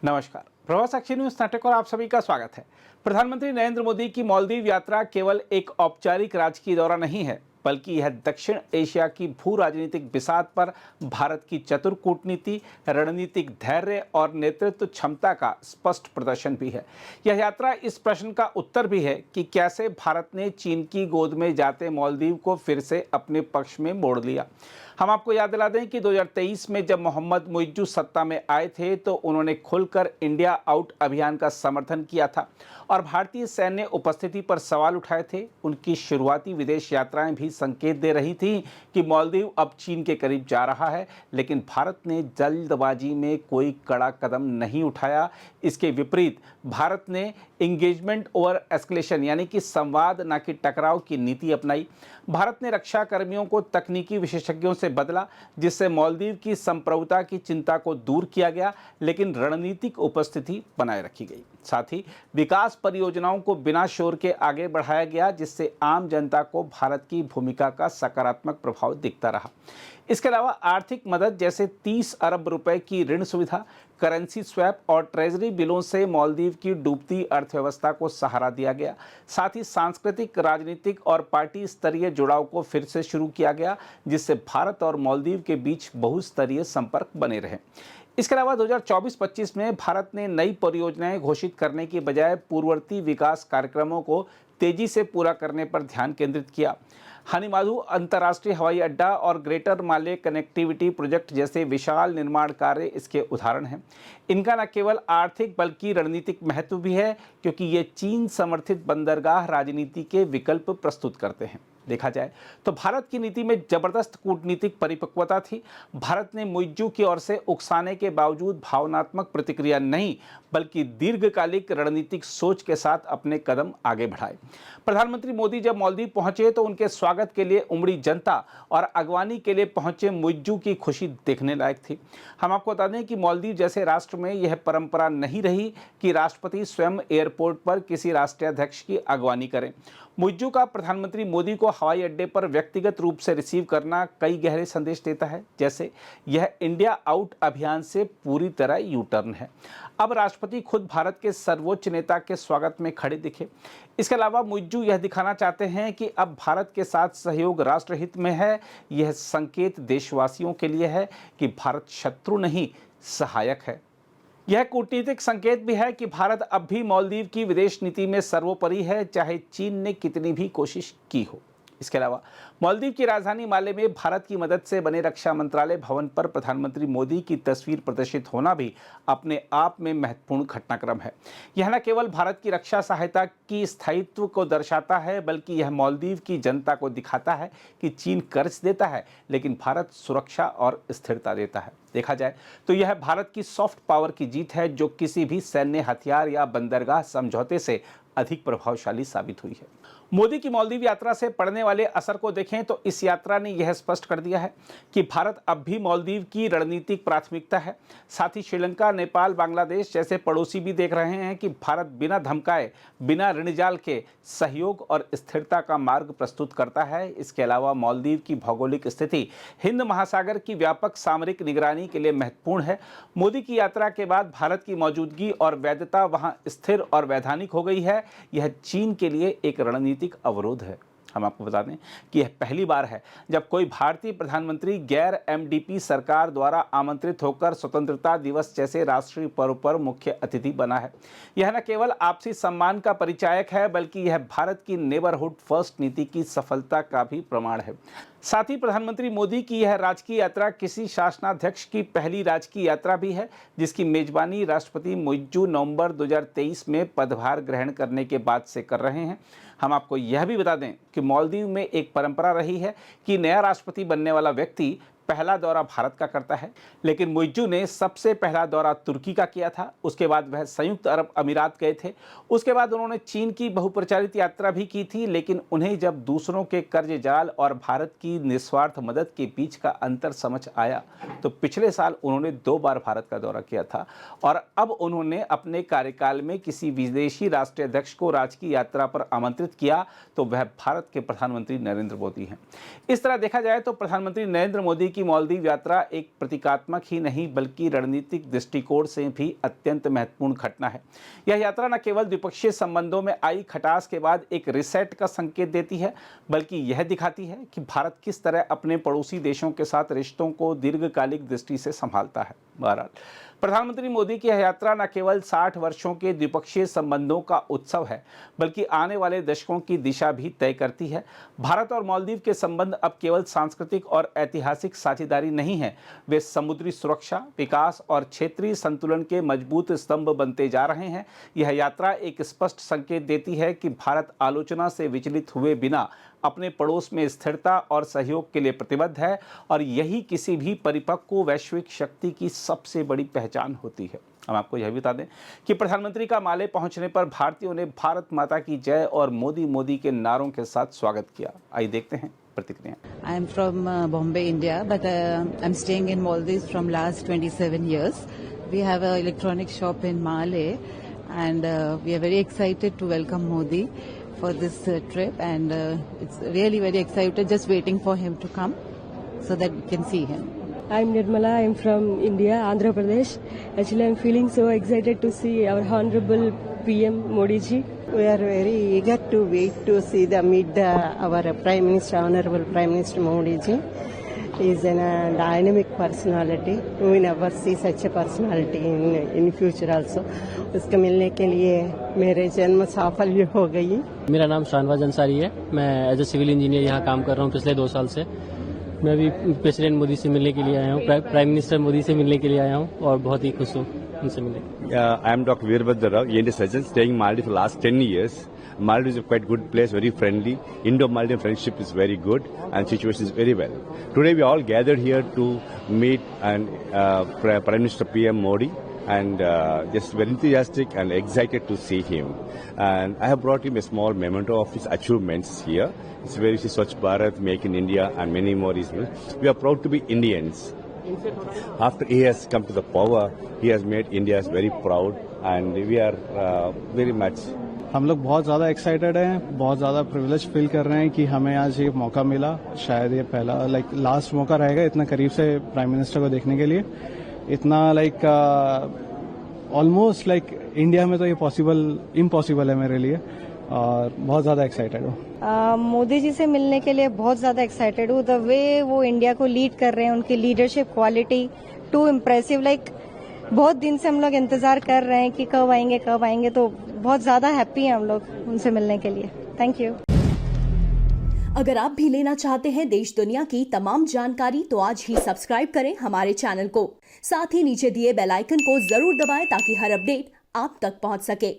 नमस्कार। प्रवास साक्षी न्यूज नाटक और आप सभी का स्वागत है। प्रधानमंत्री नरेंद्र मोदी की मालदीव यात्रा केवल एक औपचारिक राजकीय दौरा नहीं है, बल्कि यह दक्षिण एशिया की भू राजनीतिक बिसात पर भारत की चतुर कूटनीति, रणनीतिक धैर्य और नेतृत्व क्षमता का स्पष्ट प्रदर्शन भी है। यह यात्रा इस प्रश्न का उत्तर भी है कि कैसे भारत ने चीन की गोद में जाते मालदीव को फिर से अपने पक्ष में मोड़ लिया। हम आपको याद दिला दें कि 2023 में जब मोहम्मद मुइज्जू सत्ता में आए थे तो उन्होंने खुलकर इंडिया आउट अभियान का समर्थन किया था और भारतीय सैन्य उपस्थिति पर सवाल उठाए थे। उनकी शुरुआती विदेश यात्राएं भी संकेत दे रही थी कि मालदीव अब चीन के करीब जा रहा है, लेकिन भारत ने जल्दबाजी में कोई कड़ा कदम नहीं उठाया। इसके विपरीत भारत ने इंगेजमेंट ओवर एस्केलेशन यानी कि संवाद न कि टकराव की नीति अपनाई। भारत ने रक्षा कर्मियों को तकनीकी विशेषज्ञों से बदला, जिससे मालदीव की संप्रभुता की चिंता को दूर किया गया, लेकिन रणनीतिक उपस्थिति बनाए रखी गई। साथ ही विकास परियोजनाओं को बिना शोर के आगे बढ़ाया गया, जिससे आम जनता को भारत की भूमिका का सकारात्मक प्रभाव दिखता रहा। इसके अलावा आर्थिक मदद जैसे 30 अरब रुपए की ऋण सुविधा, करेंसी स्वैप और ट्रेजरी बिलों से मालदीव की डूबती अर्थव्यवस्था को सहारा दिया गया। साथ ही सांस्कृतिक, राजनीतिक और पार्टी स्तरीय जुड़ाव को फिर से शुरू किया गया, जिससे भारत और मालदीव के बीच बहुस्तरीय संपर्क बने रहे। इसके अलावा 2024-25 में भारत ने नई परियोजनाएं घोषित करने की बजाय पूर्ववर्ती विकास कार्यक्रमों को तेजी से पूरा करने पर ध्यान केंद्रित किया। हनीमाधु अंतर्राष्ट्रीय हवाई अड्डा और ग्रेटर माले कनेक्टिविटी प्रोजेक्ट जैसे विशाल निर्माण कार्य इसके उदाहरण हैं। इनका न केवल आर्थिक बल्कि रणनीतिक महत्व भी है, क्योंकि ये चीन समर्थित बंदरगाह राजनीति के विकल्प प्रस्तुत करते हैं। देखा जाए तो भारत की नीति में जबरदस्त कूटनीतिक परिपक्वता थी। भारत ने मुइज्जू की ओर से उकसाने के बावजूद भावनात्मक प्रतिक्रिया नहीं, बल्कि दीर्घकालिक रणनीतिक सोच के साथ अपने कदम आगे बढ़ाए। प्रधानमंत्री मोदी जब मालदीव पहुंचे तो उनके स्वागत के लिए उमड़ी जनता और अगवानी के लिए पहुंचे मुइज्जू की खुशी देखने लायक थी। हम आपको बता दें कि मालदीव जैसे राष्ट्र में यह परंपरा नहीं रही कि राष्ट्रपति स्वयं एयरपोर्ट पर किसी राष्ट्राध्यक्ष की अगवानी करें। मुइज्जू का प्रधानमंत्री मोदी को हवाई अड्डे पर व्यक्तिगत रूप से रिसीव करना कई गहरे संदेश देता है, जैसे यह इंडिया आउट अभियान से पूरी तरह यू टर्न है। अब राष्ट्रपति खुद भारत के सर्वोच्च नेता के स्वागत में खड़े दिखे। इसके अलावा मुइज्जू यह दिखाना चाहते हैं कि अब भारत के साथ सहयोग राष्ट्रहित में है। यह संकेत देशवासियों के लिए है कि भारत शत्रु नहीं, सहायक है। यह कूटनीतिक संकेत भी है कि भारत अब भी मालदीव की विदेश नीति में सर्वोपरि है, चाहे चीन ने कितनी भी कोशिश की हो। इसके अलावा मालदीव की राजधानी माले में भारत की मदद से बने रक्षा मंत्रालय भवन पर प्रधानमंत्री मोदी की तस्वीर प्रदर्शित होना भी अपने आप में महत्वपूर्ण घटनाक्रम है। यह न केवल भारत की रक्षा सहायता की स्थायित्व को दर्शाता है, बल्कि यह मालदीव की जनता को दिखाता है कि चीन कर्ज देता है, लेकिन भारत सुरक्षा और स्थिरता देता है। देखा जाए तो यह भारत की सॉफ्ट पावर की जीत है, जो किसी भी सैन्य हथियार या बंदरगाह समझौते से अधिक प्रभावशाली साबित हुई है। मोदी की मालदीव यात्रा से पड़ने वाले असर को देखें तो इस यात्रा ने यह स्पष्ट कर दिया है कि भारत अब भी मालदीव की रणनीतिक प्राथमिकता है। साथ ही श्रीलंका, नेपाल, बांग्लादेश जैसे पड़ोसी भी देख रहे हैं कि भारत बिना धमकाए, बिना ऋणजाल के सहयोग और स्थिरता का मार्ग प्रस्तुत करता है। इसके अलावा मालदीव की भौगोलिक स्थिति हिंद महासागर की व्यापक सामरिक निगरानी के लिए महत्वपूर्ण है। मोदी की यात्रा के बाद भारत की मौजूदगी और वैधता वहां स्थिर और वैधानिक हो गई है। यह चीन के लिए एक रणनीतिक अवरोध है। हम आपको बता दें कि यह पहली बार है जब कोई भारतीय प्रधानमंत्री गैर एमडीपी सरकार द्वारा आमंत्रित होकर स्वतंत्रता दिवस जैसे राष्ट्रीय पर्व पर मुख्य अतिथि बना है। यह न केवल आपसी सम्मान का परिचायक है, बल्कि यह भारत की नेबरहुड फर्स्ट नीति की सफलता का भी प्रमाण है। साथ ही प्रधानमंत्री मोदी की यह राजकीय यात्रा किसी शासनाध्यक्ष की पहली राजकीय यात्रा भी है, जिसकी मेजबानी राष्ट्रपति मुइज्जू नवंबर 2023 में पदभार ग्रहण करने के बाद से कर रहे हैं। हम आपको यह भी बता दें कि मालदीव में एक परंपरा रही है कि नया राष्ट्रपति बनने वाला व्यक्ति पहला दौरा भारत का करता है, लेकिन मुइज्जू ने सबसे पहला दौरा तुर्की का किया था। उसके बाद वह संयुक्त अरब अमीरात गए थे। उसके बाद उन्होंने चीन की बहुप्रचारित यात्रा भी की थी, लेकिन उन्हें जब दूसरों के कर्ज जाल और भारत की निस्वार्थ मदद के बीच का अंतर समझ आया तो पिछले साल उन्होंने 2 बार भारत का दौरा किया था और अब उन्होंने अपने कार्यकाल में किसी विदेशी राष्ट्राध्यक्ष को राजकीय यात्रा पर आमंत्रित किया तो वह भारत के प्रधानमंत्री नरेंद्र मोदी हैं। इस तरह देखा जाए तो प्रधानमंत्री नरेंद्र मोदी की मालदीव यात्रा एक प्रतीकात्मक ही नहीं बल्कि रणनीतिक दृष्टिकोण से भी अत्यंत महत्वपूर्ण घटना है। यह यात्रा न केवल द्विपक्षीय संबंधों में आई खटास के बाद एक रिसेट का संकेत देती है, बल्कि यह दिखाती है कि भारत किस तरह अपने पड़ोसी देशों के साथ रिश्तों को दीर्घकालिक दृष्टि से संभालता है। बहरहाल, प्रधानमंत्री मोदी की यह यात्रा न केवल 60 वर्षों के द्विपक्षीय संबंधों का उत्सव है, बल्कि आने वाले दशकों की दिशा भी तय करती है। भारत और मालदीव के संबंध अब केवल सांस्कृतिक और ऐतिहासिक साझेदारी नहीं है, वे समुद्री सुरक्षा, विकास और क्षेत्रीय संतुलन के मजबूत स्तंभ बनते जा रहे हैं। यह यात्रा एक स्पष्ट संकेत देती है कि भारत आलोचना से विचलित हुए बिना अपने पड़ोस में स्थिरता और सहयोग के लिए प्रतिबद्ध है, और यही किसी भी परिपक्व वैश्विक शक्ति की सबसे बड़ी पहचान होती है। हम आपको यह भी बता दें कि प्रधानमंत्री का माले पहुंचने पर भारतीयों ने भारत माता की जय और मोदी मोदी के नारों के साथ स्वागत किया। आइए देखते हैं प्रतिक्रिया। I am from Bombay, India, but I'm staying in Maldives from last 27 years. We have an electronic shop in Malé, and we are very excited to welcome Modi for this trip, and it's really very excited, just waiting for him to come so that we can see him. I'm Nirmala. I'm from India, Andhra Pradesh. Actually, I'm feeling so excited to see our Honorable PM Modi ji. We are very eager to wait to see our Prime Minister, Honorable Prime Minister Modi ji. He is a dynamic personality. We never see such a personality in future also. उसके मिलने के लिए मेरे जन्म साफल्य हो गई। मेरा नाम शाहनवाज अंसारी है। मैं एज ए सिविल इंजीनियर यहाँ काम कर रहा हूँ पिछले 2 साल से। मैं अभी प्रेसिडेंट मोदी से मिलने के लिए आया हूँ, प्राइम मिनिस्टर मोदी से मिलने के लिए आया हूँ और बहुत ही खुश हूँ उनसे मिलने। I am Dr. Veerbhadra Rao, ENT surgeon, staying in Maldives for the last 10 years. Maldives is a quite good place, very friendly. Indo-Maldivian friendship is very good and situation is very well. Today we all gathered here to meet Prime Minister PM Modi, and just very enthusiastic and excited to see him. And I have brought him a small memento of his achievements here. It's very Swachh Bharat, Make in India, and many more. We are proud to be Indians. After he has come to the power, he has made India very proud, and we are very much. हम लोग बहुत ज़्यादा excited हैं, बहुत ज़्यादा privilege feel कर रहे हैं कि हमें आज ये मौका मिला। शायद ये पहला लास्ट मौका रहेगा इतना करीब से प्राइम मिनिस्टर को देखने के लिए। इतना ऑलमोस्ट इंडिया में तो ये इम्पॉसिबल है मेरे लिए, और बहुत ज़्यादा एक्साइटेड हूँ। मोदी जी से मिलने के लिए बहुत ज़्यादा एक्साइटेड हूँ। द वे वो इंडिया को लीड कर रहे हैं, उनकी लीडरशिप क्वालिटी टू इम्प्रेसिव। बहुत दिन से हम लोग इंतजार कर रहे हैं कि कब आएंगे, तो बहुत ज्यादा हैप्पी हैं हम लोग उनसे मिलने के लिए। Thank you. अगर आप भी लेना चाहते हैं देश दुनिया की तमाम जानकारी तो आज ही सब्सक्राइब करें हमारे चैनल को। साथ ही नीचे दिए बेल आइकन को जरूर दबाएं ताकि हर अपडेट आप तक पहुंच सके।